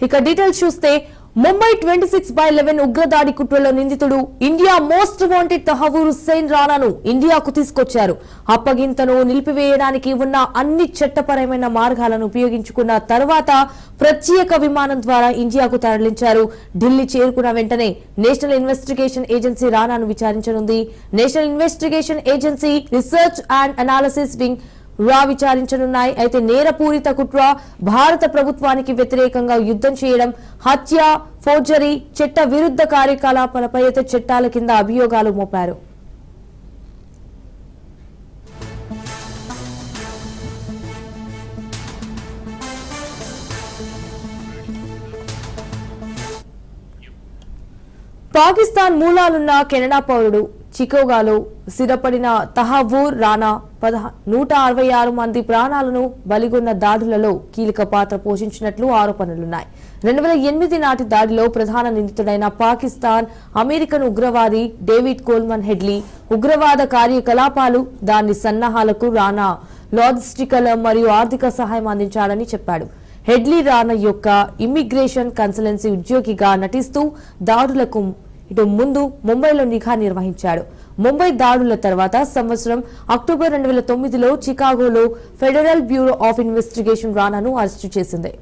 ఇక డీటెయిల్స్ చూస్తే ముంబై 26/11 ఉగ్రదాడి కుట్రలో నిందితుడు India most wanted Tahawwur Hussain రానాను ఇండియాకు తీసుకొచ్చారు. అప్పగింతను నిలిపివేయడానికి ఉన్న అన్ని చట్టపరమైన మార్గాలను ఉపయోగించుకున్న తర్వాత ప్రత్యేక విమానం ద్వారా ఇండియాకు తరలించారు. ఢిల్లీ చేరుకున్న వెంటనే నేషనల్ ఇన్వెస్టిగేషన్ ఏజెన్సీ రానాను విచారించనుంది. National investigation agency research and analysis wing విచారించనున్నాయి. అయితే నేరపూరిత కుట్ర, భారత ప్రభుత్వానికి వ్యతిరేకంగా యుద్ధం చేయడం, హత్య, ఫోర్జరీ, చట్ట విరుద్ధ కార్యకలాపాలపై అయితే చట్టాల కింద అభియోగాలు మోపారు. పాకిస్తాన్ మూలాలున్న కెనడా పౌరుడు చికాగోలో స్థిరపడిన తహవూర్ రానా 166 మంది ప్రాణాలను బలిగొన్న దాడులలో కీలక పాత్ర పోషించినట్లు ఆరోపణలున్నాయి. 2008 నాటి దాడిలో ప్రధాన నిందితుడైన పాకిస్తాన్ అమెరికన్ ఉగ్రవాది డేవిడ్ కోల్మన్ హెడ్లీ ఉగ్రవాద కార్యకలాపాలు, దాని సన్నాహాలకు రానా లాజిస్టికల్ మరియు ఆర్థిక సహాయం అందించాడని చెప్పాడు. హెడ్లీ రానా యొక్క ఇమ్మిగ్రేషన్ కన్సల్టెన్సీ ఉద్యోగిగా నటిస్తూ దాడులకు ముందు ముంబైలో నిఘా నిర్వహించాడు. ముంబై దాడుల తర్వాత సంవత్సరం అక్టోబర్ 2009లో చికాగోలో ఫెడరల్ బ్యూరో ఆఫ్ ఇన్వెస్టిగేషన్ రానాను అరెస్టు చేసింది.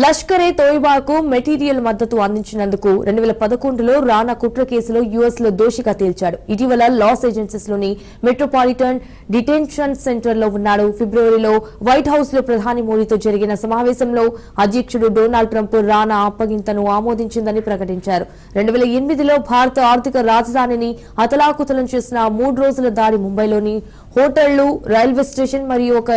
లష్కరే తోయిబాకు మెటీరియల్ మద్దతు అందించినందుకు 2011లో రానా కుట్ర కేసులో యుఎస్ లో దోషిగా తేల్చాడు. ఇటీవల లాస్ ఏంజల్స్ లోని మెట్రోపాలిటన్ డిటెన్షన్ సెంటర్ లో ఉన్నాడు. ఫిబ్రవరిలో వైట్ హౌస్ లో ప్రధాని మోడీతో జరిగిన సమావేశంలో అధ్యక్షుడు డొనాల్డ్ ట్రంప్ రానా అప్పగింతను ఆమోదించిందని ప్రకటించారు. 2008లో భారత ఆర్థిక రాజధానిని అతలాకుతలం చేసిన 3 రోజుల దాడి ముంబైలోని హోటళ్లు, రైల్వే స్టేషన్ మరియు ఒక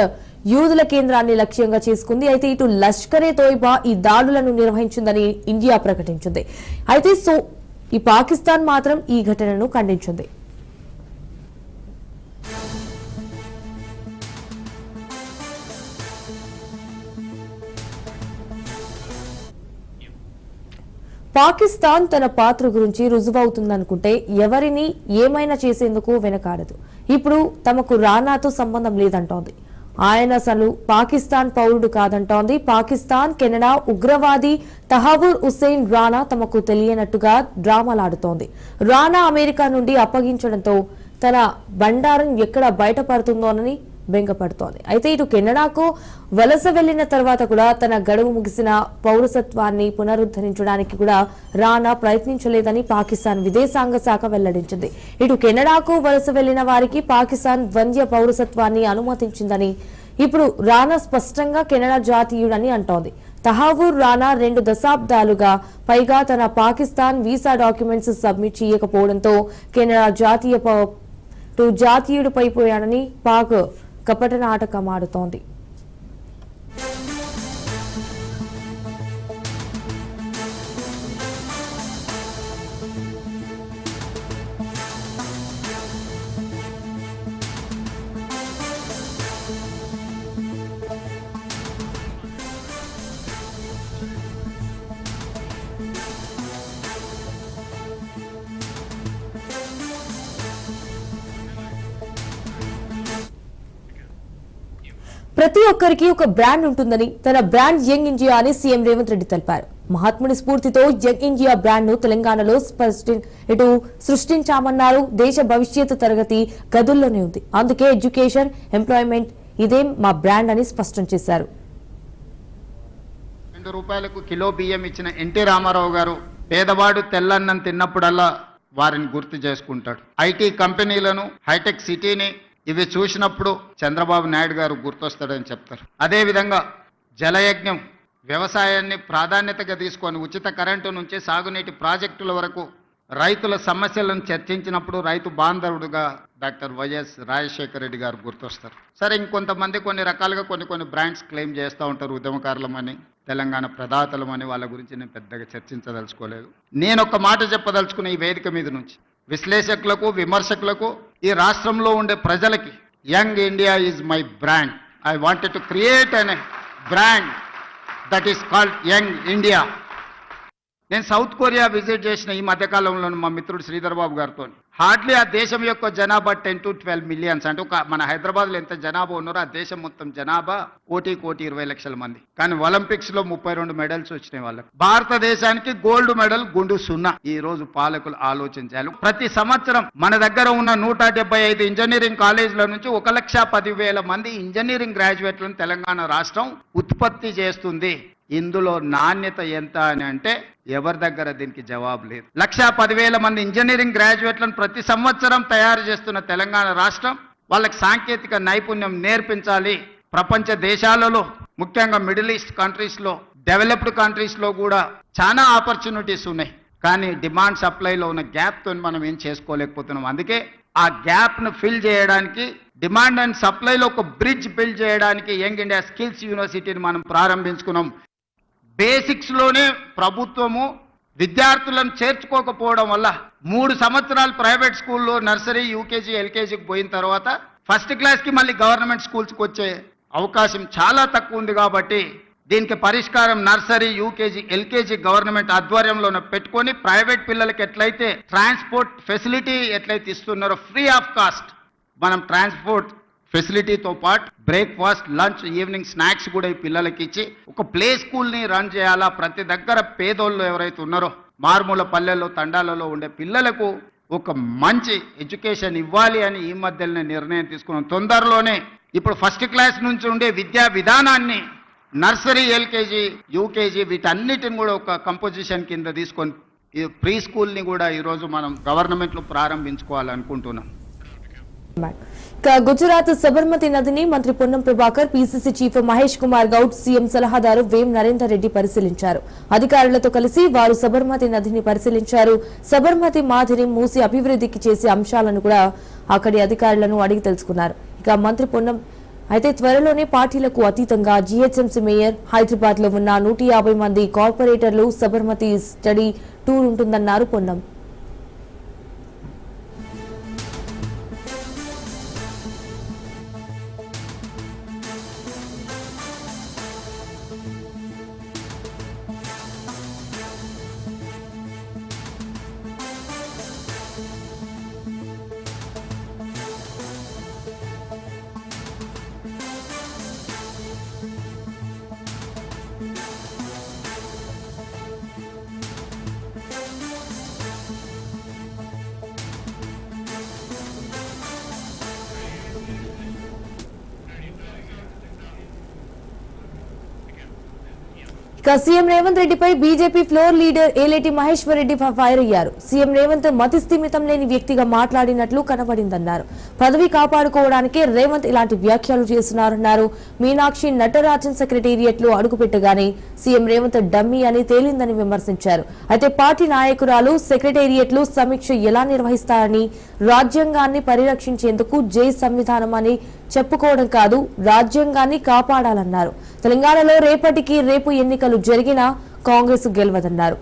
యూదుల కేంద్రాన్ని లక్ష్యంగా చేసుకుంది. అయితే ఇటు లష్కరే తోయిబా ఈ దాడులను నిర్వహించిందని ఇండియా ప్రకటించింది. అయితే ఈ పాకిస్తాన్ మాత్రం ఈ ఘటనను ఖండించింది. పాకిస్తాన్ తన పాత్ర గురించి రుజువవుతుందనుకుంటే ఎవరిని ఏమైనా చేసేందుకు వెనకాడదు. ఇప్పుడు తమకు రానాతో సంబంధం లేదంటోంది. ఆయన అసలు పాకిస్తాన్ పౌరుడు కాదంటోంది. పాకిస్తాన్, కెనడా ఉగ్రవాది తహవూర్ హుస్సేన్ రానా తమకు తెలియనట్టుగా డ్రామాలాడుతోంది. రానా అమెరికా నుండి అప్పగించడంతో తన బండారం ఎక్కడ బయటపడుతుందోనని బెంగపడుతోంది. అయితే ఇటు కెనడాకు వలస వెళ్లిన తర్వాత కూడా తన గడువు ముగిసిన పౌరసత్వాన్ని పునరుద్ధరించడానికి కూడా రానా ప్రయత్నించలేదని పాకిస్తాన్ విదేశాంగ శాఖ వెల్లడించింది. ఇటు కెనడాకు వలస వెళ్లిన వారికి పాకిస్తాన్ ద్వంద్వ పౌరసత్వాన్ని అనుమతించిందని ఇప్పుడు రానా స్పష్టంగా కెనడా జాతీయుడని అంటోంది. తహవూర్ రానా 2 దశాబ్దాలుగా పైగా తన పాకిస్తాన్ వీసా డాక్యుమెంట్స్ సబ్మిట్ చేయకపోవడంతో కెనడా జాతీయుడిపైపోయాడని పాక్ కపట నాటకం ఆడుతోంది. ప్రతి ఒక్కరికి ఒక బ్రాండ్ ఉంటుందని, తన బ్రాండ్ యంగ్ ఇండియా అని సీఎం రేవంత్ రెడ్డి తెలిపారు. మహాత్ముని స్ఫూర్తితో యంగ్ ఇండియా బ్రాండ్ ను తెలంగాణలో సృష్టించామన్నారు. దేశ భవిష్యత్తు తరగతి గదుల్లోనే ఉంది. అందుకే ఎడ్యుకేషన్, ఎంప్లాయ్మెంట్ ఇదే మా బ్రాండ్ అని స్పష్టం చేశారు. ₹2 కిలో బియ్యం ఇచ్చిన ఎన్టీ రామారావు గారు పేదవాడు తెల్లన్నం తిన్నప్పుడల్లా వారిని గుర్తు చేసుకుంటాడు. ఐటీ కంపెనీలను, హైటెక్ సిటీని ఇవి చూసినప్పుడు చంద్రబాబు నాయుడు గారు గుర్తొస్తాడని చెప్తారు. అదేవిధంగా జలయజ్ఞం, వ్యవసాయాన్ని ప్రాధాన్యతగా తీసుకొని ఉచిత కరెంటు నుంచి సాగునీటి ప్రాజెక్టుల వరకు రైతుల సమస్యలను చర్చించినప్పుడు రైతు బాంధవుడుగా డాక్టర్ వైఎస్ రాజశేఖర రెడ్డి గారు గుర్తొస్తారు. సరే, ఇంకొంతమంది కొన్ని రకాలుగా కొన్ని బ్రాండ్స్ క్లెయిమ్ చేస్తూ ఉంటారు. ఉద్యమకారులమని, తెలంగాణ ప్రదాతలమని. వాళ్ళ గురించి నేను పెద్దగా చర్చించదలుచుకోలేదు. నేను ఒక మాట చెప్పదలుచుకున్న ఈ వేదిక మీద నుంచి విశ్లేషకులకు, విమర్శకులకు, ఈ రాష్ట్రంలో ఉండే ప్రజలకి, young India is my brand. I wanted to create an brand that is called young India. నేను సౌత్ కొరియా విజిట్ చేసిన ఈ మధ్యకాలంలో మా మిత్రుడు శ్రీధర్ బాబు గారితో హార్డ్లీ ఆ దేశం యొక్క జనాభా 10 to 12 మిలియన్స్. అంటే ఒక మన హైదరాబాద్లో ఎంత జనాభా ఉన్నారో ఆ దేశం మొత్తం జనాభా 1,20,00,000 మంది. కానీ ఒలింపిక్స్ లో 32 మెడల్స్ వచ్చినాయి వాళ్ళకి. భారతదేశానికి గోల్డ్ మెడల్ గుండు సున్నా. ఈ రోజు పాలకులు ఆలోచించాలి. ప్రతి సంవత్సరం మన దగ్గర ఉన్న 175 ఇంజనీరింగ్ కాలేజీల నుంచి 1,10,000 మంది ఇంజనీరింగ్ గ్రాడ్యుయేట్లను తెలంగాణ రాష్ట్రం ఉత్పత్తి చేస్తుంది. ఇందులో నాణ్యత ఎంత అని అంటే ఎవరి దగ్గర దీనికి జవాబు లేదు. 1,10,000 మంది ఇంజనీరింగ్ గ్రాడ్యుయేట్లను ప్రతి సంవత్సరం తయారు చేస్తున్న తెలంగాణ రాష్ట్రం వాళ్ళకి సాంకేతిక నైపుణ్యం నేర్పించాలి. ప్రపంచ దేశాలలో ముఖ్యంగా మిడిల్ ఈస్ట్ కంట్రీస్లో, డెవలప్డ్ కంట్రీస్లో కూడా చాలా ఆపర్చునిటీస్ ఉన్నాయి. కానీ డిమాండ్ సప్లైలో ఉన్న గ్యాప్తో మనం ఏం చేసుకోలేకపోతున్నాం. అందుకే ఆ గ్యాప్ను ఫిల్ చేయడానికి, డిమాండ్ అండ్ సప్లైలో ఒక బ్రిడ్జ్ బిల్డ్ చేయడానికి యంగ్ ఇండియా స్కిల్స్ యూనివర్సిటీని మనం ప్రారంభించుకున్నాం. బేసిక్స్లోనే ప్రభుత్వము విద్యార్థులను చేర్చుకోకపోవడం వల్ల 3 సంవత్సరాలు ప్రైవేట్ స్కూల్లో నర్సరీ, యూకేజీ, ఎల్కేజీకి పోయిన తర్వాత ఫస్ట్ క్లాస్కి మళ్ళీ గవర్నమెంట్ స్కూల్స్కి వచ్చే అవకాశం చాలా తక్కువ ఉంది. కాబట్టి దీనికి పరిష్కారం నర్సరీ, యూకేజీ, ఎల్కేజీ గవర్నమెంట్ ఆధ్వర్యంలోనే పెట్టుకొని ప్రైవేట్ పిల్లలకి ఎట్లయితే ట్రాన్స్పోర్ట్ ఫెసిలిటీ ఎట్లయితే ఇస్తున్నారో ఫ్రీ ఆఫ్ కాస్ట్ మనం ట్రాన్స్పోర్ట్ ఫెసిలిటీతో పాటు బ్రేక్ఫాస్ట్, లంచ్, ఈవినింగ్ స్నాక్స్ కూడా ఈ పిల్లలకి ఇచ్చి ఒక ప్లే స్కూల్ని రన్ చేయాలా. ప్రతి దగ్గర పేదోళ్ళు ఎవరైతే ఉన్నారో మారుమూల పల్లెల్లో, తండాలలో ఉండే పిల్లలకు ఒక మంచి ఎడ్యుకేషన్ ఇవ్వాలి అని ఈ మధ్యలోనే నిర్ణయం తీసుకున్నాం. తొందరలోనే ఇప్పుడు ఫస్ట్ క్లాస్ నుంచి ఉండే విద్యా విధానాన్ని నర్సరీ, ఎల్కేజీ, యూకేజీ వీటన్నిటిని కూడా ఒక కంపోజిషన్ కింద తీసుకొని ఈ ప్రీ స్కూల్ని కూడా ఈరోజు మనం గవర్నమెంట్లో ప్రారంభించుకోవాలనుకుంటున్నాం. గుజరాత్ సబర్మతి నదిని మంత్రి Ponnam Prabhakar, PCC chief Mahesh Kumar Goud, CM సలహాదారు వేం నరేందర్ రెడ్డి పరిశీలించారు. అధికారులతో కలిసి వారు సబర్మతి నదిని పరిశీలించారు. సబర్మతి మాదిరి మూసి అభివృద్ధికి చేసే అంశాలను కూడా అక్కడి అధికారులను అడిగి తెలుసుకున్నారు. ఇక మంత్రి పొన్నం అయితే త్వరలోనే పార్టీలకు అతీతంగా జీహెచ్ఎంసీ మేయర్, హైదరాబాద్ లో ఉన్న 150 మంది కార్పొరేటర్లు సబర్మతి స్టడీ టూర్ ఉంటుందన్నారు పొన్నం. సీఎం రేవంత్ రెడ్డిపై BJP floor leader Aleti Maheshwar Reddy fire అయ్యారు. సీఎం రేవంత్ మతి స్థిమితం లేని వ్యక్తిగా మాట్లాడినట్లు కనబడిందన్నారు. పదవి కాపాడుకోవడానికే రేవంత్ ఇలాంటి వ్యాఖ్యలు చేస్తున్నారన్నారు. మీనాక్షి నటరాజన్ సెక్రటేరియట్ లో అడుగుపెట్టగానే సీఎం రేవంత్ డమ్మీ అని తేలిందని విమర్శించారు. అయితే పార్టీ నాయకురాలు సెక్రటేరియట్ లో సమీక్ష ఎలా నిర్వహిస్తారని, రాజ్యాంగాన్ని పరిరక్షించేందుకు జై సంవిధానం అని చెప్పుకోవడం కాదు, రాజ్యాంగాన్ని కాపాడాలన్నారు. తెలంగాణలో రేపు ఎన్నికలు జరిగినా కాంగ్రెస్ గెలవదన్నారు.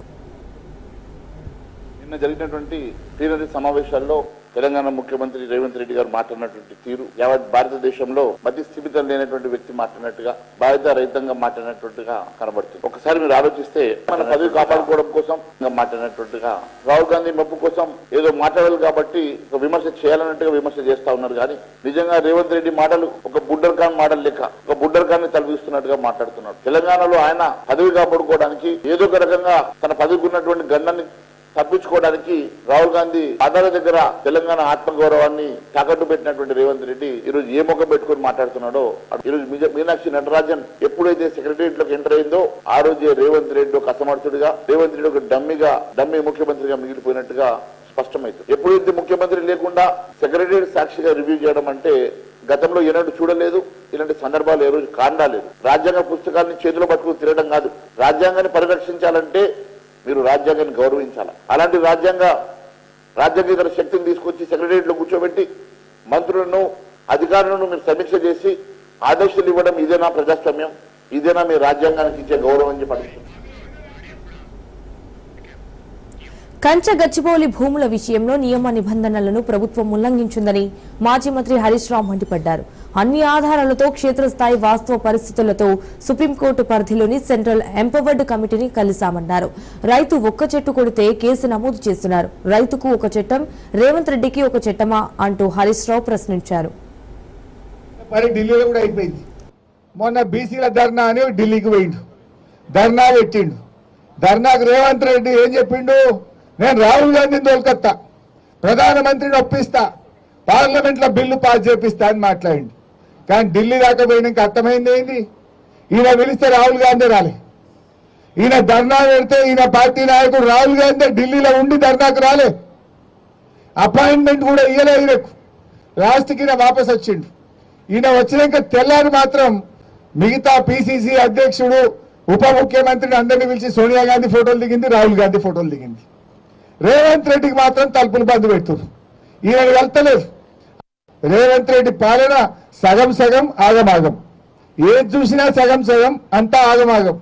నిన్న జరిగినటువంటి ప్లీనరీ సమావేశాల్లో తెలంగాణ ముఖ్యమంత్రి రేవంత్ రెడ్డి గారు మాట్లాడినటువంటి తీరు యావత్ భారతదేశంలో మధ్య స్థిమితం లేనటువంటి వ్యక్తి మాట్లాడినట్టుగా, బాధ్యత రహితంగా మాట్లాడినట్టుగా కనబడుతుంది. ఒకసారి మీరు ఆలోచిస్తే మన పదవి కాపాడుకోవడం కోసం మాట్లాడినట్టుగా, రాహుల్ గాంధీ మెప్పు కోసం ఏదో మాట్లాడాలి కాబట్టి ఒక విమర్శ చేయాలన్నట్టుగా విమర్శ చేస్తా ఉన్నారు. కానీ నిజంగా రేవంత్ రెడ్డి మాటలు ఒక బుడ్డర్ ఖాన్ మాటలు లెక్క, ఒక బుడ్డర్ ఖాన్ ని తలపిస్తున్నట్టుగా మాట్లాడుతున్నాడు. తెలంగాణలో ఆయన పదవి కాపాడుకోవడానికి ఏదో ఒక రకంగా తన పదవికి ఉన్నటువంటి గండాన్ని తప్పించుకోవడానికి రాహుల్ గాంధీ ఆధార దగ్గర తెలంగాణ ఆత్మగౌరవాన్ని తాకట్టు పెట్టినటువంటి రేవంత్ రెడ్డి ఈరోజు ఏ మొక్క పెట్టుకుని మాట్లాడుతున్నాడో, ఈరోజు మీనాక్షి నటరాజన్ ఎప్పుడైతే సెక్రటరియట్ లోకి ఎంటర్ అయిందో ఆ రోజే రేవంత్ రెడ్డి ఒక అసమర్థుడిగా, రేవంత్ రెడ్డి ఒక డమ్మీ ముఖ్యమంత్రిగా మిగిలిపోయినట్టుగా స్పష్టమైంది. ఎప్పుడైతే ముఖ్యమంత్రి లేకుండా సెక్రటరియట్ సాక్షిగా రివ్యూ చేయడం అంటే గతంలో ఏనాడు చూడలేదు. ఇలాంటి సందర్భాలు ఏ రోజు కాండాలేదు. రాజ్యాంగ పుస్తకాన్ని చేతిలో పట్టుకుని తిరగడం కాదు, రాజ్యాంగాన్ని పరిరక్షించాలంటే మీరు రాజ్యాంగాన్ని గౌరవించాలి. అలాంటి రాజ్యాంగేతర శక్తిని తీసుకొచ్చి సెక్రటరియట్ లో కూర్చోబెట్టి మంత్రులను, అధికారులను మీరు సమీక్ష చేసి ఆదేశాలు ఇవ్వడం ఇదేనా ప్రజాస్వామ్యం? ఇదేనా మీ రాజ్యాంగానికి ఇచ్చే గౌరవం అని చెప్పి కంచ గచ్చిబౌలి భూముల విషయంలో నియమ నిబంధనలను ప్రభుత్వం ఉల్లంఘించిందని మాజీ మంత్రి హరీష్ రావు మండిపడ్డారు. అన్ని ఆధారాలతో క్షేత్రస్థాయి వాస్తవ పరిస్థితులతో సుప్రీంకోర్టు పరిధిలోని సెంట్రల్ ఎంపవర్డ్ కమిటీని కలిశామన్నారు. రైతు ఒక్క చెట్టు కొడితే కేసు నమోదు చేస్తున్నారు. రైతుకు ఒక చట్టం, రేవంత్ రెడ్డికి ఒక చట్టమా అంటూ హరీష్ రావు ప్రశ్నించారు. ఢిల్లీలో కూడా అయిపోయింది. మొన్న బీసీల ధర్నా అని ఢిల్లీకి పోయిండు, ధర్నా పెట్టిండు. ధర్నాకు రేవంత్ రెడ్డి ఏం చెప్పిండు? నేను రాహుల్ గాంధీని తోలుకొత్తా, ప్రధానమంత్రిని ఒప్పిస్తా, పార్లమెంట్లో బిల్లు పాస్ చేపిస్తా అని మాట్లాడిండు. కానీ ఢిల్లీ దాకా పోయినాక అర్థమైంది ఏంది? ఈయన పిలిస్తే రాహుల్ గాంధీ రాలే. ఈయన ధర్నా పెడితే ఈయన పార్టీ నాయకుడు రాహుల్ గాంధీ ఢిల్లీలో ఉండి ధర్నాకు రాలే. అపాయింట్మెంట్ కూడా ఇయ్యలే ఈయనకు. లాస్ట్కి ఈయన వాపస్ వచ్చిండు. ఈయన వచ్చినాక తెల్లారి మాత్రం మిగతా పిసిసి అధ్యక్షుడు, ఉప ముఖ్యమంత్రిని అందరినీ పిలిచి సోనియా గాంధీ ఫోటోలు దిగింది, రాహుల్ గాంధీ ఫోటోలు దిగింది. రేవంత్ రెడ్డికి మాత్రం తలుపులు బంద్ పెడుతున్నారు. ఈయన వెళ్తలేదు. రేవంత్ రెడ్డి పాలన సగం సగం ఆగమాగం. ఏది చూసినా సగం సగం, అంతా ఆగమాగం.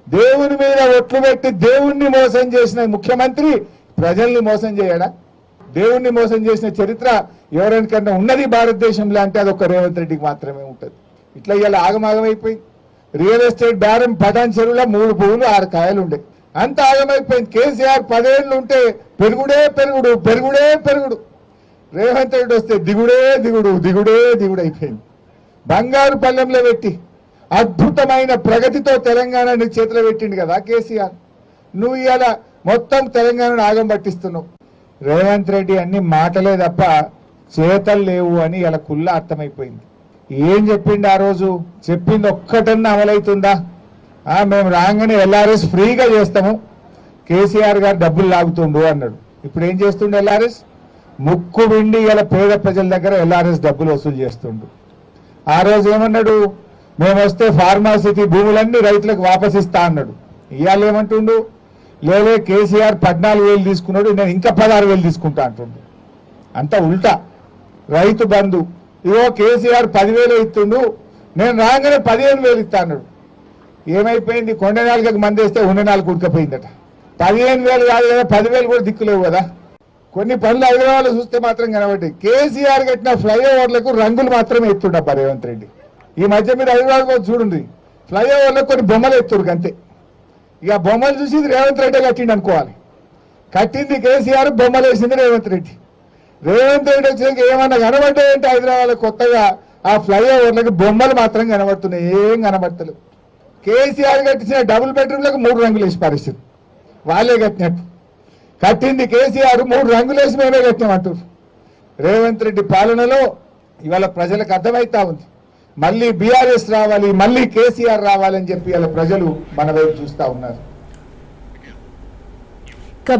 దేవుని మీద ఒట్లు పెట్టి దేవుణ్ణి మోసం చేసిన ముఖ్యమంత్రి ప్రజల్ని మోసం చేయడా? దేవుణ్ణి మోసం చేసిన చరిత్ర ఎవరికన్నా ఉన్నది భారతదేశంలో అంటే అదొక రేవంత్ రెడ్డికి మాత్రమే ఉంటుంది. ఇట్లా ఇవాళ ఆగమాగం అయిపోయింది. రియల్ ఎస్టేట్ బేరం పటాన్ చెరువులో 3 పువ్వులు 6 కాయలు ఉండే, అంత ఆగమైపోయింది. కేసీఆర్ 10 ఏళ్ళు ఉంటే పెరుగుడే పెరుగుడు, పెరుగుడే పెరుగుడు. రేవంత్ రెడ్డి వస్తే దిగుడే దిగుడు, దిగుడే దిగుడు అయిపోయింది. బంగారు పల్లెంలో పెట్టి అద్భుతమైన ప్రగతితో తెలంగాణని చేతిలో పెట్టిండు కదా కేసీఆర్. నువ్వు ఇవాళ మొత్తం తెలంగాణను ఆగం పట్టిస్తున్నావు. రేవంత్ రెడ్డి అన్ని మాటలే తప్ప చేతలు లేవు అని ఇలా కుల్లా అర్థమైపోయింది. ఏం చెప్పిండు ఆ రోజు? చెప్పింది ఒక్కటన్నా అమలవుతుందా? మేము రాగానే ఎల్ఆర్ఎస్ ఫ్రీగా చేస్తాము, కేసీఆర్ గారు డబ్బులు లాగుతుండు అన్నాడు. ఇప్పుడు ఏం చేస్తుండు? ఎల్ఆర్ఎస్ ముక్కు విండి ఇలా పేద ప్రజల దగ్గర ఎల్ఆర్ఎస్ డబ్బులు వసూలు చేస్తుండు. ఆ రోజు ఏమన్నాడు? మేము వస్తే ఫార్మాసిటీ భూములన్నీ రైతులకు వాపస్ ఇస్తా అన్నాడు. ఇవాళ ఏమంటుండు? లేలే, కేసీఆర్ 14,000 తీసుకున్నాడు, నేను ఇంకా 16,000 తీసుకుంటా అంటుండు. అంతా ఉల్టా. రైతు బంధు ఇవో కేసీఆర్ 10,000 ఇస్తుండు, నేను రాగానే 15,000 ఇస్తా అన్నాడు. ఏమైపోయింది? కొండ నాలుగకు మందేస్తే ఉండ నాలుగు ఉడకపోయిందట. 15,000 కాదు కదా, 10,000 కూడా దిక్కులేవు కదా. కొన్ని పనులు హైదరాబాద్లో చూస్తే మాత్రం కనబడ్డాయి. కేసీఆర్ కట్టిన ఫ్లైఓవర్లకు రంగులు మాత్రమే ఎత్తుండబ్బా రేవంత్ రెడ్డి. ఈ మధ్య మీరు హైదరాబాద్ చూడండి, ఫ్లైఓవర్లకు కొన్ని బొమ్మలు ఎత్తురు అంతే. ఇక బొమ్మలు చూసి రేవంత్ రెడ్డి కట్టిండి అనుకోవాలి. కట్టింది కేసీఆర్, బొమ్మలు వేసింది రేవంత్ రెడ్డి. రేవంత్ రెడ్డి వచ్చినాక ఏమన్నా కనబడ్డాయంటే హైదరాబాద్లో కొత్తగా ఆ ఫ్లైఓవర్లకు బొమ్మలు మాత్రం కనబడుతున్నాయి, ఏం కనబడతలేవు. కేసీఆర్ కట్టించిన డబుల్ బెడ్రూమ్లకు 3 రంగులు వేసి పరిస్థితి, వాళ్ళే కట్టినట్టు. కట్టింది కేసీఆర్, 3 రంగులు వేసి మేమే కట్టినామంటారు. రేవంత్ రెడ్డి పాలనలో ఇవాళ ప్రజలకు అర్థమైతా ఉంది. మళ్ళీ బీఆర్ఎస్ రావాలి, మళ్ళీ కేసీఆర్ రావాలని చెప్పి ఇలా ప్రజలు మన వైపు చూస్తా ఉన్నారు.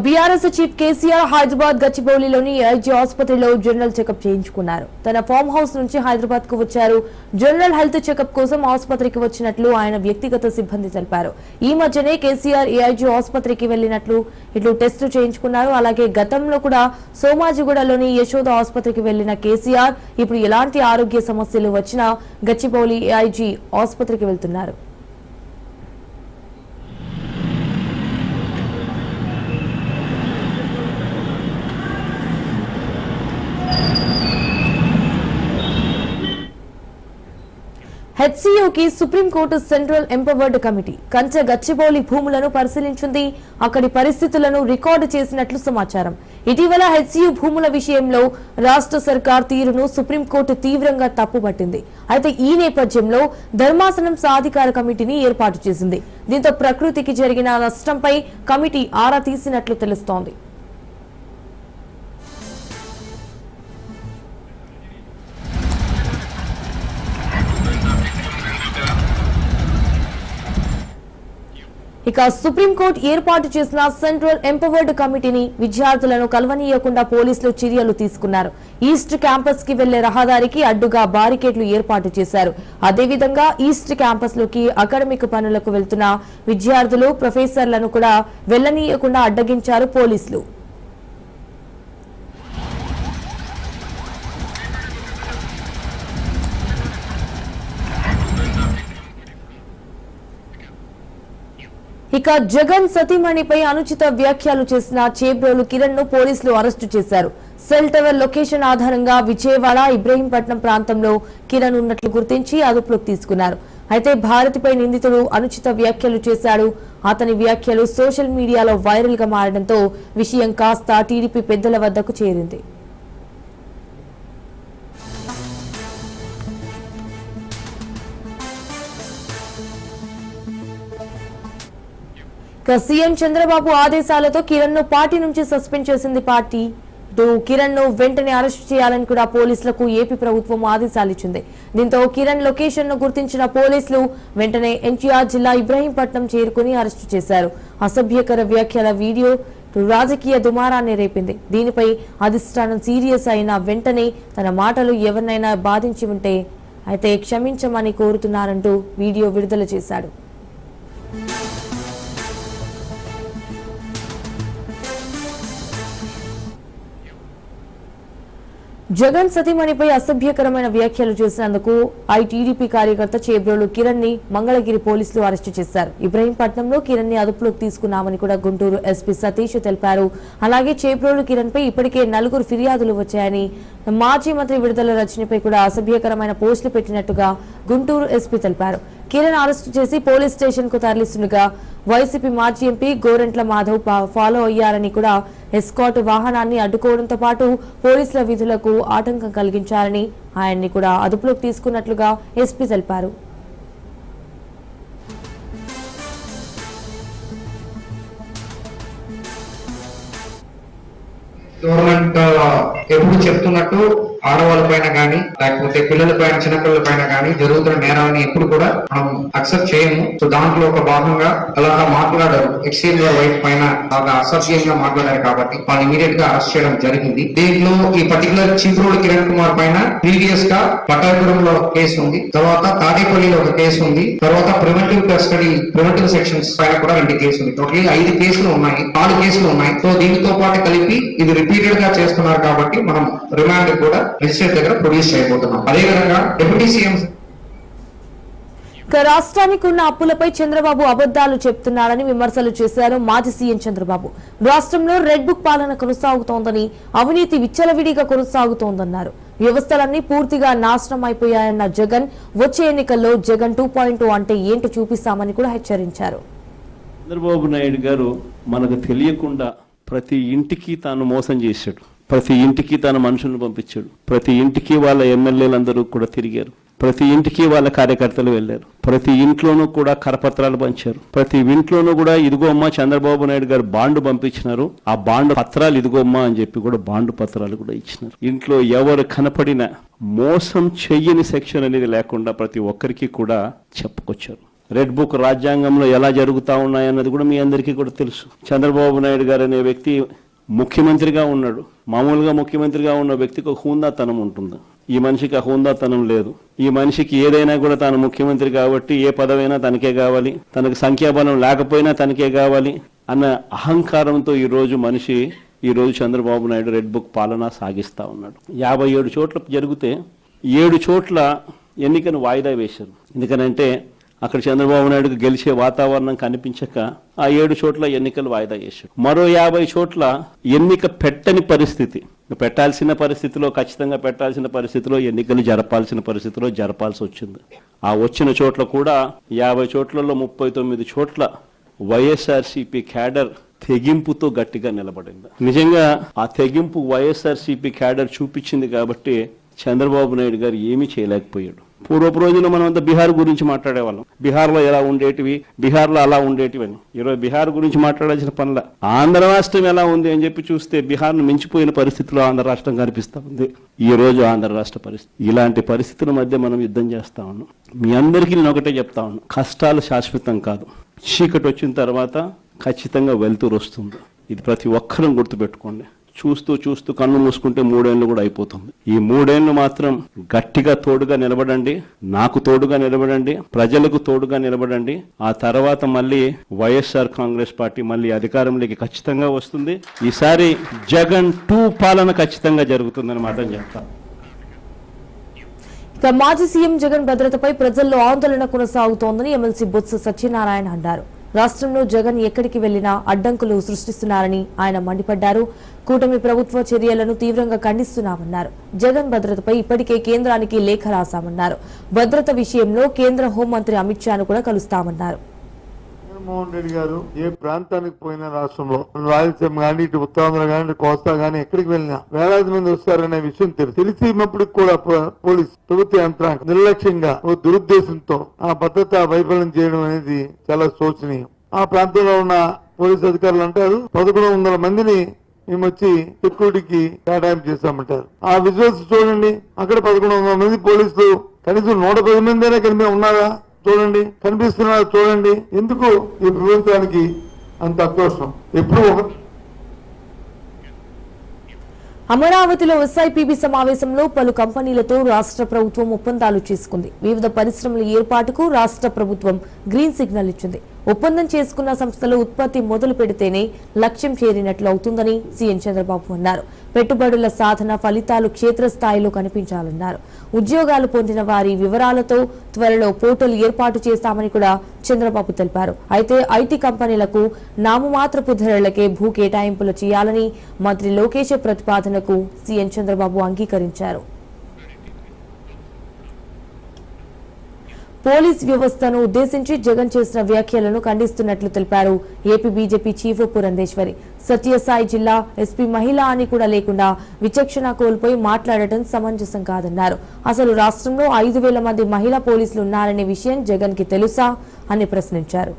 బీఆర్ఎస్ చీఫ్ కేసీఆర్ హైదరాబాద్ గచ్చిబౌలిలోని ఐజీ ఆసుపత్రిలో జనరల్ చెకప్ చేయించుకున్నారు. తన ఫామ్ హౌస్ నుంచి హైదరాబాద్ కు వచ్చారు. జనరల్ హెల్త్ చెకప్ కోసం ఆసుపత్రికి వచ్చినట్లు ఆయన వ్యక్తిగత సిబ్బంది తెలిపారు. ఈ మధ్యనే కేసీఆర్ ఏఐజీ ఆసుపత్రికి వెళ్లినట్లు ఇట్లు టెస్టు చేయించుకున్నారు. అలాగే గతంలో కూడా సోమాజిగూడలోని యశోద ఆసుపత్రికి వెళ్లిన కేసీఆర్ ఇప్పుడు ఎలాంటి ఆరోగ్య సమస్యలు వచ్చినా గచ్చిబౌలి ఏఐజీ ఆసుపత్రికి వెళ్తున్నారు. హెచ్సీయూకి supreme court central empowered committee Kancha Gachibowli భూములను పరిశీలించింది. అక్కడి పరిస్థితులను రికార్డు చేసినట్లు సమాచారం. ఇటీవల హెచ్సీయూ భూముల విషయంలో రాష్ట్ర సర్కార్ తీరును సుప్రీంకోర్టు తీవ్రంగా తప్పుపట్టింది. అయితే ఈ నేపథ్యంలో ధర్మాసనం సాధికార కమిటీని ఏర్పాటు చేసింది. దీంతో ప్రకృతికి జరిగిన నష్టంపై కమిటీ ఆరా తీసినట్లు తెలుస్తోంది. ఇక సుప్రీంకోర్టు ఏర్పాటు చేసిన సెంట్రల్ ఎంపవర్డ్ కమిటీని విద్యార్థులను కలవనీయకుండా పోలీసులు చర్యలు తీసుకున్నారు. ఈస్ట్ క్యాంపస్ కి వెళ్లే రహదారికి అడ్డుగా బారికేడ్లు ఏర్పాటు చేశారు. అదేవిధంగా ఈస్ట్ క్యాంపస్ లోకి అకాడమిక్ పనులకు వెళ్తున్న విద్యార్థులు, ప్రొఫెసర్లను కూడా వెళ్లనీయకుండా అడ్డగించారు పోలీసులు. ఇక జగన్ సతీమణిపై అనుచిత వ్యాఖ్యలు చేసిన చేబ్రోలు కిరణ్ ను పోలీసులు అరెస్టు చేశారు. సెల్ టవర్ లొకేషన్ ఆధారంగా విజయవాడ ఇబ్రహీంపట్నం ప్రాంతంలో కిరణ్ ఉన్నట్లు గుర్తించి అదుపులోకి తీసుకున్నారు. అయితే భారతిపై నిందితుడు అనుచిత వ్యాఖ్యలు చేశాడు. అతని వ్యాఖ్యలు సోషల్ మీడియాలో వైరల్ గా మారడంతో విషయం కాస్త టీడీపీ పెద్దల వద్దకు చేరింది. సీఎం చంద్రబాబు ఆదేశాలతో కిరణ్ ను పార్టీ నుంచి సస్పెండ్ చేసింది పార్టీ. కిరణ్ ను వెంటనే అరెస్టు చేయాలని కూడా పోలీసులకు ఏపీ ప్రభుత్వం ఆదేశాలు ఇచ్చింది. దీంతో కిరణ్ లొకేషన్ ను గుర్తించిన పోలీసులు వెంటనే ఎన్టీఆర్ జిల్లా ఇబ్రహీంపట్నం చేరుకుని అరెస్టు చేశారు. అసభ్యకర వ్యాఖ్యల వీడియో రాజకీయ దుమారాన్ని రేపింది. దీనిపై అధిష్టానం సీరియస్ అయిన వెంటనే తన మాటలు ఎవరినైనా బాధించి ఉంటే అయితే క్షమించమని కోరుతున్నారంటూ వీడియో విడుదల చేశాడు. జగన్ సతీమణిపై అసభ్యకరమైన వ్యాఖ్యలు చేసినందుకు టీడీపీ కార్యకర్త చేబ్రోలు కిరణ్ ని మంగళగిరి పోలీసులు అరెస్టు చేశారు. ఇబ్రహీంపట్నంలో కిరణ్ ని అదుపులోకి తీసుకున్నామని కూడా గుంటూరు ఎస్పీ సతీష్ తెలిపారు. అలాగే చేబ్రోలు కిరణ్ పై ఇప్పటికే 4 ఫిర్యాదులు వచ్చాయని, మాజీ మంత్రి విడుదల రజనీపై కూడా అసభ్యకరమైన పోస్టులు పెట్టినట్టుగా గుంటూరు ఎస్పీ తెలిపారు. కిరణ్ అరెస్టు చేసి పోలీస్ స్టేషన్ కు తరలిస్తుండగా వైసీపీ మాజీ ఎంపీ గోరంట్ల మాధవ్ ఫాలో అయ్యారని కూడా ఎస్కాట్ వాహనాన్ని అడ్డుకోవడంతో పాటు పోలీసుల విధులకు ఆటంకం కలిగించారని ఆయన్ని కూడా అదుపులోకి తీసుకున్నట్లుగా ఎస్పీ తెలిపారు. గవర్నమెంట్ ఎప్పుడు చెప్తున్నట్టు ఆడవాళ్ళ పైన కానీ లేకపోతే పిల్లల పైన చిన్నపిల్లల పైన కానీ జరుగుతున్న నేరాలని ఎప్పుడు కూడా మనం అక్సెప్ట్ చేయము. సో దాంట్లో ఒక భాగంగా అలాగా మాట్లాడారు, ఎక్స్ట్రీమ్ వైఫ్ పైన బాగా అసభ్యంగా మాట్లాడారు కాబట్టి వాళ్ళు ఇమీడియట్ గా అరెస్ట్ చేయడం జరిగింది. దీంట్లో ఈ పర్టికులర్ చేబ్రోలు కిరణ్ కుమార్ పైన ప్రీవియస్ గా పట్టాపురంలో కేసు ఉంది, తర్వాత తాడేపల్లిలో ఒక కేసు ఉంది, తర్వాత ప్రివెంటివ్ కస్టడీ ప్రివెంటివ్ సెక్షన్స్ పైన కూడా 2 కేసులు ఉంది. టోటల్ 5 కేసులు ఉన్నాయి, 4 కేసులు ఉన్నాయి. సో దీనితో పాటు కలిపి ఇది రిపీటెడ్ గా చేస్తున్నారు కాబట్టి మనం రిమాండ్ కూడా మెజిస్ట్రేట్ దగ్గర ప్రొడ్యూస్ చేయబోతున్నాం. అదేవిధంగా డిప్యూటీ సీఎం రాష్ట్రానికి ఉన్న అప్పులపై చంద్రబాబు అబద్దాలు చెప్తున్నారని విమర్శలు చేశారు మాజీ సీఎం చంద్రబాబు. రాష్ట్రంలో రెడ్ బుక్ పాలన కొనసాగుతోందని, అవినీతి విచ్చలవిడిగా కొనసాగుతోందన్నారు. వ్యవస్థలన్నీ పూర్తిగా నాశనం అయిపోయాయన్న జగన్ వచ్చే ఎన్నికల్లో జగన్ 2.0 అంటే ఏంటో చూపిస్తామని కూడా హెచ్చరించారు. చంద్రబాబు నాయుడు గారు మనకు తెలియకుండా ప్రతి ఇంటికి తాను మోసం చేశాడు, ప్రతి ఇంటికి తన మనుషులను పంపించాడు, ప్రతి ఇంటికి వాళ్ళ ఎమ్మెల్యేలందరూ కూడా తిరిగారు, ప్రతి ఇంటికి వాళ్ళ కార్యకర్తలు వెళ్ళారు, ప్రతి ఇంట్లోనూ కూడా కరపత్రాలు పంచారు, ప్రతి ఇంట్లోనూ కూడా ఇదిగో అమ్మా చంద్రబాబు నాయుడు గారు బాండ్ పంపించినారు, ఆ బాండ్ పత్రాలు ఇదిగో అమ్మా అని చెప్పి కూడా బాండ్ పత్రాలు కూడా ఇచ్చినారు. ఇంట్లో ఎవరు కనపడిన మోసం చెయ్యని సెక్షన్ అనేది లేకుండా ప్రతి ఒక్కరికి కూడా చెప్పుకొచ్చారు. రెడ్ బుక్ రాజ్యాంగంలో ఎలా జరుగుతా ఉన్నాయన్నది కూడా మీ అందరికీ కూడా తెలుసు. చంద్రబాబు నాయుడు గారు అనే వ్యక్తి ముఖ్యమంత్రిగా ఉన్నాడు. మామూలుగా ముఖ్యమంత్రిగా ఉన్న వ్యక్తికి ఒక హుందాతనం ఉంటుంది. ఈ మనిషికి ఆ హుందాతనం లేదు. ఈ మనిషికి ఏదైనా కూడా తాను ముఖ్యమంత్రి కాబట్టి ఏ పదవైనా తనకే కావాలి, తనకు సంఖ్యాబలం లేకపోయినా తనకే కావాలి అన్న అహంకారంతో ఈ రోజు చంద్రబాబు నాయుడు రెడ్ బుక్ పాలన సాగిస్తా ఉన్నాడు. 57 చోట్ల జరిగితే 7 చోట్ల ఎన్నికను వాయిదా వేశారు. ఎందుకనంటే అక్కడ చంద్రబాబు నాయుడుకు గెలిచే వాతావరణం కనిపించక ఆ 7 చోట్ల ఎన్నికలు వాయిదా చేశారు. మరో 50 చోట్ల ఎన్నిక పెట్టని పరిస్థితి, పెట్టాల్సిన పరిస్థితిలో ఖచ్చితంగా పెట్టాల్సిన పరిస్థితిలో ఎన్నికలు జరపాల్సిన పరిస్థితిలో జరపాల్సి వచ్చింది. ఆ వచ్చిన చోట్ల కూడా 50 చోట్లలో 39 చోట్ల వైఎస్ఆర్సీపీ క్యాడర్ తెగింపుతో గట్టిగా నిలబడింది. నిజంగా ఆ తెగింపు వైఎస్ఆర్సీపీ క్యాడర్ చూపించింది కాబట్టి చంద్రబాబు నాయుడు గారు ఏమీ చేయలేకపోయాడు. పూర్వపు రోజుల్లో మనం అంతా బీహార్ గురించి మాట్లాడేవాళ్ళం, బీహార్లో ఎలా ఉండేటివి, బీహార్లో అలా ఉండేటివి అని. ఈరోజు బీహార్ గురించి మాట్లాడాల్సిన పనుల ఆంధ్ర రాష్ట్రం ఎలా ఉంది అని చెప్పి చూస్తే బీహార్ను మించిపోయిన పరిస్థితిలో ఆంధ్ర రాష్ట్రం కనిపిస్తా ఉంది. ఈ రోజు ఆంధ్ర రాష్ట్ర పరిస్థితి, ఇలాంటి పరిస్థితుల మధ్య మనం యుద్ధం చేస్తా ఉన్నాం. మీ అందరికీ నేను ఒకటే చెప్తా ఉన్నాను, కష్టాలు శాశ్వతం కాదు. చీకటి వచ్చిన తర్వాత ఖచ్చితంగా వెలుతురు వస్తుంది. ఇది ప్రతి ఒక్కరూ గుర్తుపెట్టుకోండి. చూస్తూ చూస్తూ కన్ను మూసుకుంటే 3 ఏళ్ళు కూడా అయిపోతుంది. ఈ 3 ఏళ్ళు మాత్రం గట్టిగా తోడుగా నిలబడండి, నాకు తోడుగా నిలబడండి, ప్రజలకు తోడుగా నిలబడండి. ఆ తర్వాత మళ్ళీ వైఎస్ఆర్ కాంగ్రెస్ పార్టీ మళ్ళీ అధికారంలోకి ఖచ్చితంగా వస్తుంది. ఈసారి జగన్ 2 పాలన ఖచ్చితంగా జరుగుతుందని మాత్రం చెప్తాను. మాజీ సీఎం జగన్ భద్రతపై ప్రజల్లో ఆందోళన కొనసాగుతోందని ఎమ్మెల్సీ బొత్స సత్యనారాయణ అన్నారు. రాష్ట్రంలో జగన్ ఎక్కడికి వెళ్లినా అడ్డంకులు సృష్టిస్తున్నారని ఆయన మండిపడ్డారు. కూటమి ప్రభుత్వ చర్యలను తీవ్రంగా ఖండిస్తున్నామన్నారు. జగన్ భద్రతపై ఇప్పటికే కేంద్రానికి లేఖ రాశామన్నారు. భద్రత విషయంలో కేంద్ర హోంమంత్రి అమిత్ షాను కూడా కలుస్తామన్నారు. జగన్మోహన్ రెడ్డి గారు ఏ ప్రాంతానికి పోయినా రాష్ట్రంలో రాయలసీమ కానీ ఇటు ఉత్తరాంధ్ర కానీ ఇటు కోస్తా కానీ ఎక్కడికి వెళ్ళినా వేలాది మంది వస్తారనే విషయం తెలిసినప్పటికి కూడా పోలీస్ ప్రభుత్వ యంత్రాంగం నిర్లక్ష్యంగా ఓ దురుద్దేశంతో ఆ భద్రత వైఫల్యం చేయడం అనేది చాలా శోచనీయం. ఆ ప్రాంతంలో ఉన్న పోలీస్ అధికారులు అంటారు 1100 మందిని మేము వచ్చి సెక్యూరిటీకి కేటాయింపు చేశామంటారు. ఆ విజువల్స్ చూడండి, అక్కడ 1100 మంది పోలీసులు కనీసం 110 మంది అయినా ఉన్నారా చూడండి, కనిపిస్తున్నారు చూడండి. ఎందుకు ఈ ప్రభుత్వానికి అంత ఆక్రోశం? ఎప్పుడు అమరావతిలో ఎస్ఐపిబి సమావేశంలో పలు కంపెనీలతో రాష్ట్ర ప్రభుత్వం ఒప్పందాలు చేసుకుంది. వివిధ పరిశ్రమల ఏర్పాటుకు రాష్ట్ర ప్రభుత్వం గ్రీన్ సిగ్నల్ ఇచ్చింది. ఒప్పందం చేసుకున్న సంస్థలు ఉత్పత్తి మొదలు పెడితేనే లక్ష్యం చేరినట్లు అవుతుందని సీఎం చంద్రబాబు అన్నారు. పెట్టుబడుల సాధన ఫలితాలు క్షేత్రస్థాయిలో కనిపించాలన్నారు. ఉద్యోగాలు పొందిన వారి వివరాలతో త్వరలో పోర్టల్ ఏర్పాటు చేస్తామని కూడా చంద్రబాబు తెలిపారు. అయితే ఐటీ కంపెనీలకు నామమాత్రపు ధరలకే భూ కేటాయింపులు చేయాలని మంత్రి లోకేష్ ప్రతిపాదనకు సీఎం చంద్రబాబు అంగీకరించారు. పోలీస్ వ్యవస్థను ఉద్దేశించి జగన్ చేసిన వ్యాఖ్యలను ఖండిస్తున్నట్లు తెలిపారు AP BJP chief Purandeswari. Sathya Sai జిల్లా ఎస్పీ మహిళ అని కూడా లేకుండా విచక్షణ కోల్పోయి మాట్లాడటం సమంజసం కాదన్నారు. అసలు రాష్ట్రంలో 5,000 మంది మహిళా పోలీసులు ఉన్నారనే విషయం జగన్ కి తెలుసా అని ప్రశ్నించారు.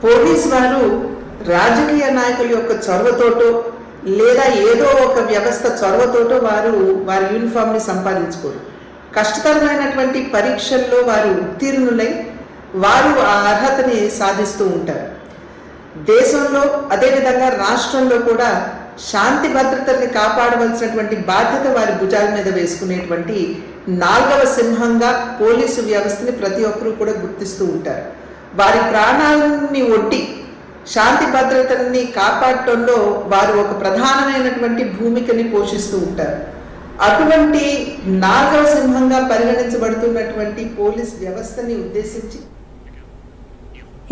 పోలీస్ వారు రాజకీయ నాయకుల యొక్క చొరవతోటో లేదా ఏదో ఒక వ్యవస్థ చొరవతోటో వారి యూనిఫామ్ ని సంపాదించుకోరు. కష్టతరమైనటువంటి పరీక్షల్లో వారు ఉత్తీర్ణులై వారు ఆ అర్హతని సాధిస్తూ ఉంటారు. దేశంలో అదేవిధంగా రాష్ట్రంలో కూడా శాంతి భద్రతల్ని కాపాడవలసినటువంటి బాధ్యత వారి భుజాల మీద వేసుకునేటువంటి 4వ సింహంగా పోలీసు వ్యవస్థని ప్రతి ఒక్కరూ కూడా గుర్తిస్తూ ఉంటారు. వారి ప్రాణాలని ఒడ్డి శాంతి భద్రతల్ని కాపాడటంలో వారు ఒక ప్రధానమైనటువంటి భూమికని పోషిస్తూ ఉంటారు. అటువంటి 4వ సింహంగా పరిగణించబడుతున్నటువంటి పోలీస్ వ్యవస్థని ఉద్దేశించి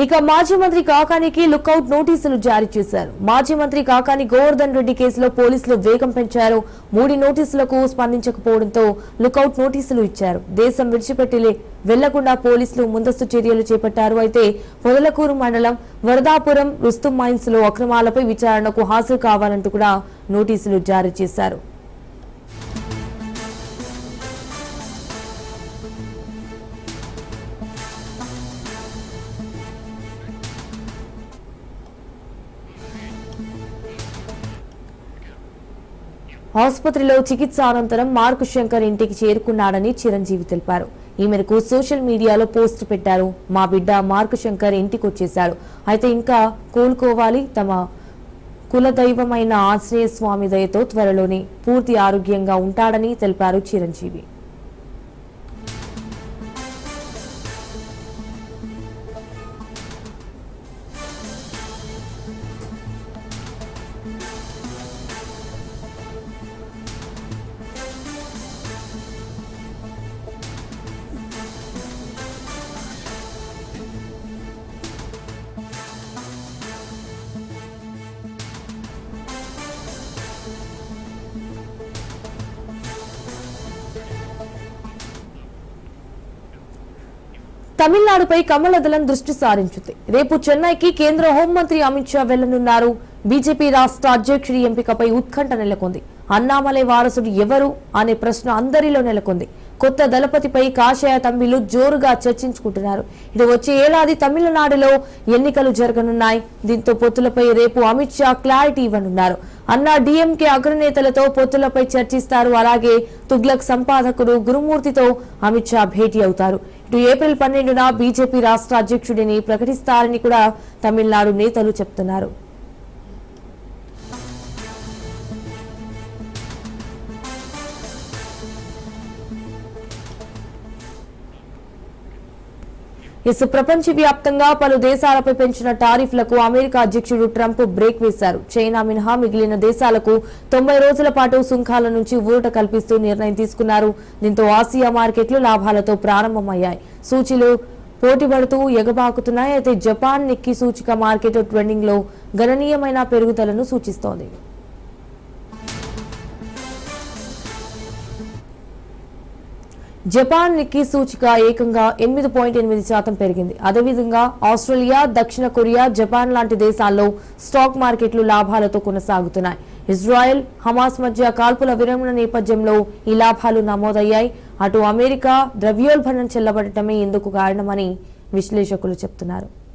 ఇక మాజీ మంత్రి కాకానికి లుకౌట్ నోటీసులు జారీ చేశారు. మాజీ మంత్రి కాకాని గోవర్ధన్ రెడ్డి కేసులో పోలీసులు వేగం పెంచారు. 3 నోటీసులకు స్పందించకపోవడంతో లుకౌట్ నోటీసులు ఇచ్చారు. దేశం విడిచిపెట్టి వెళ్లకుండా పోలీసులు ముందస్తు చర్యలు చేపట్టారు. అయితే పొదలకూరు మండలం వరదాపురం రుస్తుం మైన్స్ లో అక్రమాలపై విచారణకు హాజరు కావాలంటూ కూడా నోటీసులు జారీ చేశారు. ఆసుపత్రిలో చికిత్స అనంతరం మార్క్ శంకర్ ఇంటికి చేరుకున్నాడని చిరంజీవి తెలిపారు. ఈ మేరకు సోషల్ మీడియాలో పోస్ట్ పెట్టారు. మా బిడ్డ మార్క్ శంకర్ ఇంటికి వచ్చేశాడు, అయితే ఇంకా కోలుకోవాలి, తమ కులదైవమైన ఆంజనేయ స్వామి దయతో త్వరలోనే పూర్తి ఆరోగ్యంగా ఉంటాడని తెలిపారు చిరంజీవి. తమిళనాడుపై కమలదళం దృష్టి సారించింది. రేపు చెన్నైకి కేంద్ర హోంమంత్రి అమిత్ షా వెళ్లనున్నారు. బీజేపీ రాష్ట్ర అధ్యక్షుడి ఎంపికపై ఉత్కంఠ నెలకొంది. అన్నామలై వారసుడు ఎవరు అనే ప్రశ్న అందరిలో నెలకొంది. కొత్త దళపతిపై కాషాయ తమ్మిళ్లు జోరుగా చర్చించుకుంటున్నారు. ఇది వచ్చే ఏడాది తమిళనాడులో ఎన్నికలు జరగనున్నాయి. దీంతో పొత్తులపై రేపు అమిత్ షా క్లారిటీ ఇవ్వనున్నారు. అన్నా డీఎంకే అగ్రనేతలతో పొత్తులపై చర్చిస్తారు. అలాగే తుగ్లక్ సంపాదకుడు గురుమూర్తితో అమిత్ షా భేటీ అవుతారు. ఇటు ఏప్రిల్ 12న బీజేపీ రాష్ట్ర అధ్యక్షుడిని ప్రకటిస్తారని కూడా తమిళనాడు నేతలు చెప్తున్నారు. ప్రపంచవ్యాప్తంగా పలు దేశాలపై పెంచిన టారిఫ్లకు అమెరికా అధ్యక్షుడు ట్రంప్ బ్రేక్ వేశారు. చైనా మినహా మిగిలిన దేశాలకు 90 రోజుల పాటు సుంకాల నుంచి ఊరట కల్పిస్తూ నిర్ణయం తీసుకున్నారు. దీంతో ఆసియా మార్కెట్లు లాభాలతో ప్రారంభమయ్యాయి. సూచీలు పోటీపడుతూ ఎగబాకుతున్నాయి. అయితే జపాన్ నిక్కీ సూచిక మార్కెట్ ట్రెండింగ్ లో గణనీయమైన పెరుగుదలను సూచిస్తోంది. జపాన్ నిక్కీ సూచిక ఏకంగా 8.8% పెరిగింది. అదేవిధంగా ఆస్ట్రేలియా, దక్షిణ కొరియా, జపాన్ లాంటి దేశాల్లో స్టాక్ మార్కెట్లు లాభాలతో కొనసాగుతున్నాయి. ఇజ్రాయెల్, హమాస్ మధ్య కాల్పుల విరమణ నేపథ్యంలో ఈ లాభాలు నమోదయ్యాయి. అటు అమెరికా ద్రవ్యోల్బణం చెల్లబడటమే ఇందుకు కారణమని విశ్లేషకులు చెబుతున్నారు.